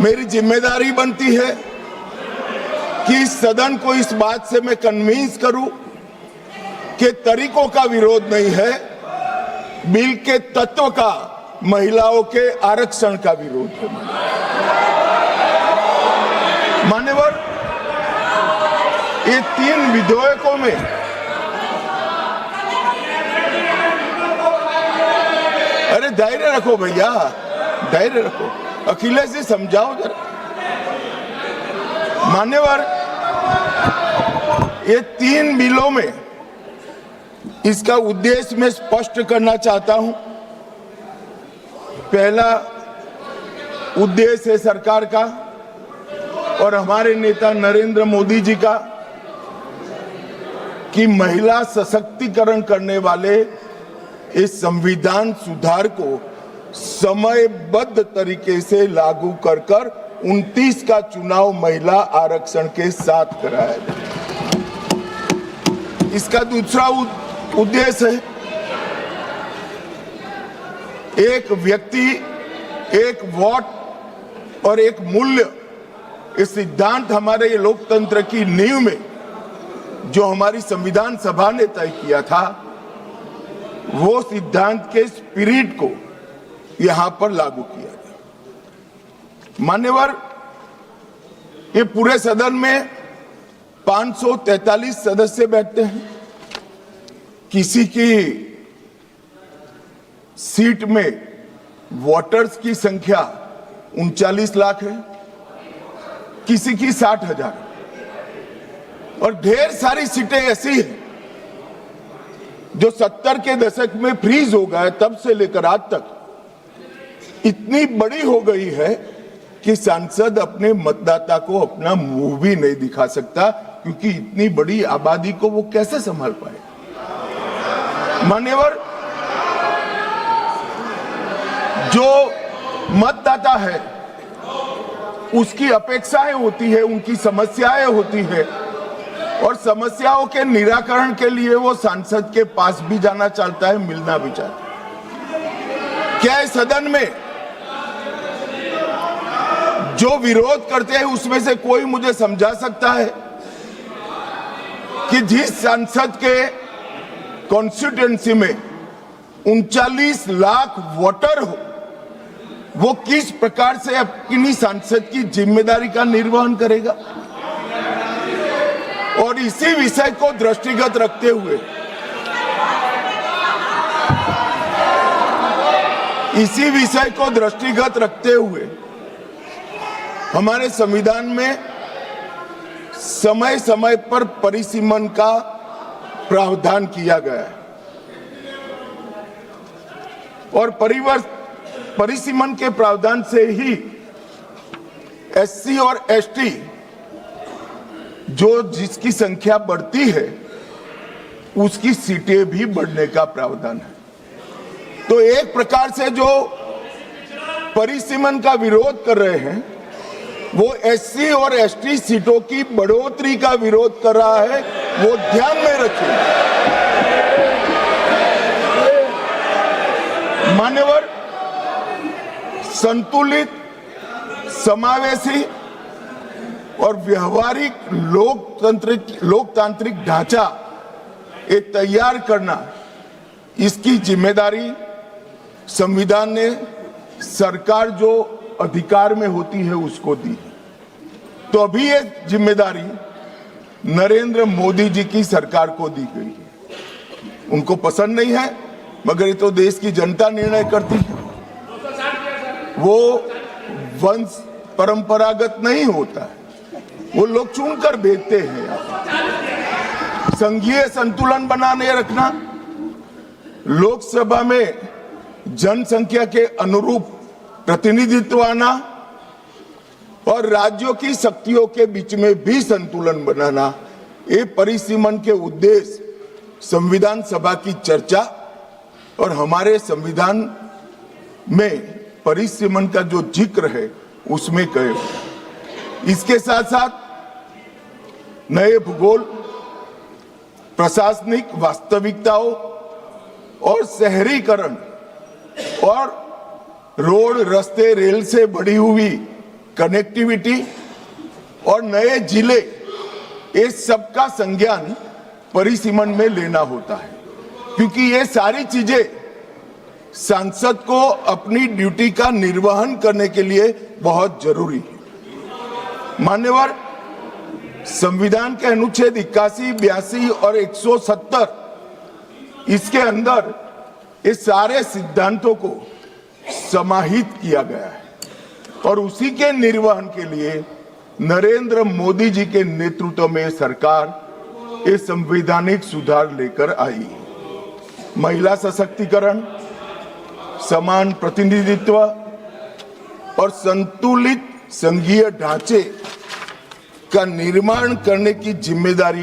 मेरी जिम्मेदारी बनती है कि इस सदन को इस बात से मैं कन्विंस करूं कि तरीकों का विरोध नहीं है, बिल के तत्व का, महिलाओं के आरक्षण का विरोध है। मान्यवर, ये 3 विधेयकों में अरे धैर्य रखो भैया, धैर्य रखो। अखिलेश जी समझाओ जरा। मान्यवर, ये 3 बिलों में इसका उद्देश्य मैं स्पष्ट करना चाहता हूं। पहला उद्देश्य है सरकार का और हमारे नेता नरेंद्र मोदी जी का कि महिला सशक्तिकरण करने वाले इस संविधान सुधार को समयबद्ध तरीके से लागू कर 29 का चुनाव महिला आरक्षण के साथ कराया जाए। इसका दूसरा उद्देश्य है एक व्यक्ति एक वोट और एक मूल्य, इस सिद्धांत हमारे ये लोकतंत्र की नींव में जो हमारी संविधान सभा ने तय किया था, वो सिद्धांत के स्पिरिट को यहां पर लागू किया गया। मान्यवर, ये पूरे सदन में 543 सदस्य बैठते हैं। किसी की सीट में वोटर्स की संख्या 39 लाख है, किसी की 60,000, और ढेर सारी सीटें ऐसी हैं जो 70 के दशक में फ्रीज हो गए, तब से लेकर आज तक इतनी बड़ी हो गई है कि सांसद अपने मतदाता को अपना मुंह भी नहीं दिखा सकता, क्योंकि इतनी बड़ी आबादी को वो कैसे संभाल पाए। मान्यवर, जो मतदाता है उसकी अपेक्षाएं होती है, उनकी समस्याएं होती है, और समस्याओं के निराकरण के लिए वो सांसद के पास भी जाना चाहता है, मिलना भी चाहता है। क्या इस सदन में जो विरोध करते हैं उसमें से कोई मुझे समझा सकता है कि जिस सांसद के कॉन्स्टिट्यूएंसी में 39 लाख वोटर हो, वो किस प्रकार से अपनी सांसद की जिम्मेदारी का निर्वहन करेगा? और इसी विषय को दृष्टिगत रखते हुए हमारे संविधान में समय समय पर परिसीमन का प्रावधान किया गया है, और परिसीमन के प्रावधान से ही एससी और एसटी जो जिसकी संख्या बढ़ती है उसकी सीटें भी बढ़ने का प्रावधान है। तो एक प्रकार से जो परिसीमन का विरोध कर रहे हैं वो एससी और एसटी सीटों की बढ़ोतरी का विरोध कर रहा है, वो ध्यान में रखिए। मान्यवर, संतुलित, समावेशी और व्यवहारिक लोकतांत्रिक ढांचा ये तैयार करना, इसकी जिम्मेदारी संविधान ने सरकार जो अधिकार में होती है उसको दी है। तो अभी ये जिम्मेदारी नरेंद्र मोदी जी की सरकार को दी गई है। उनको पसंद नहीं है, मगर ये तो देश की जनता निर्णय करती है। वो वंश परंपरागत नहीं होता है, वो लोग चुनकर भेजते हैं। संघीय संतुलन बनाने रखना, लोकसभा में जनसंख्या के अनुरूप प्रतिनिधित्व आना और राज्यों की शक्तियों के बीच में भी संतुलन बनाना, ये परिसीमन के उद्देश्य संविधान सभा की चर्चा और हमारे संविधान में परिसीमन का जो जिक्र है उसमें कहे। इसके साथ साथ नए भूगोल, प्रशासनिक वास्तविकताओं और शहरीकरण और रोड, रास्ते, रेल से बढ़ी हुई कनेक्टिविटी और नए जिले, ये सबका संज्ञान परिसीमन में लेना होता है, क्योंकि ये सारी चीजें सांसद को अपनी ड्यूटी का निर्वहन करने के लिए बहुत जरूरी है। मान्यवर, संविधान के अनुच्छेद 81, 82 और 170 इसके अंदर ये सारे सिद्धांतों को समाहित किया गया है और उसी के निर्वहन के लिए नरेंद्र मोदी जी के नेतृत्व में सरकार ये संवैधानिक सुधार लेकर आई। महिला सशक्तिकरण, समान प्रतिनिधित्व और संतुलित संघीय ढांचे का निर्माण करने की जिम्मेदारी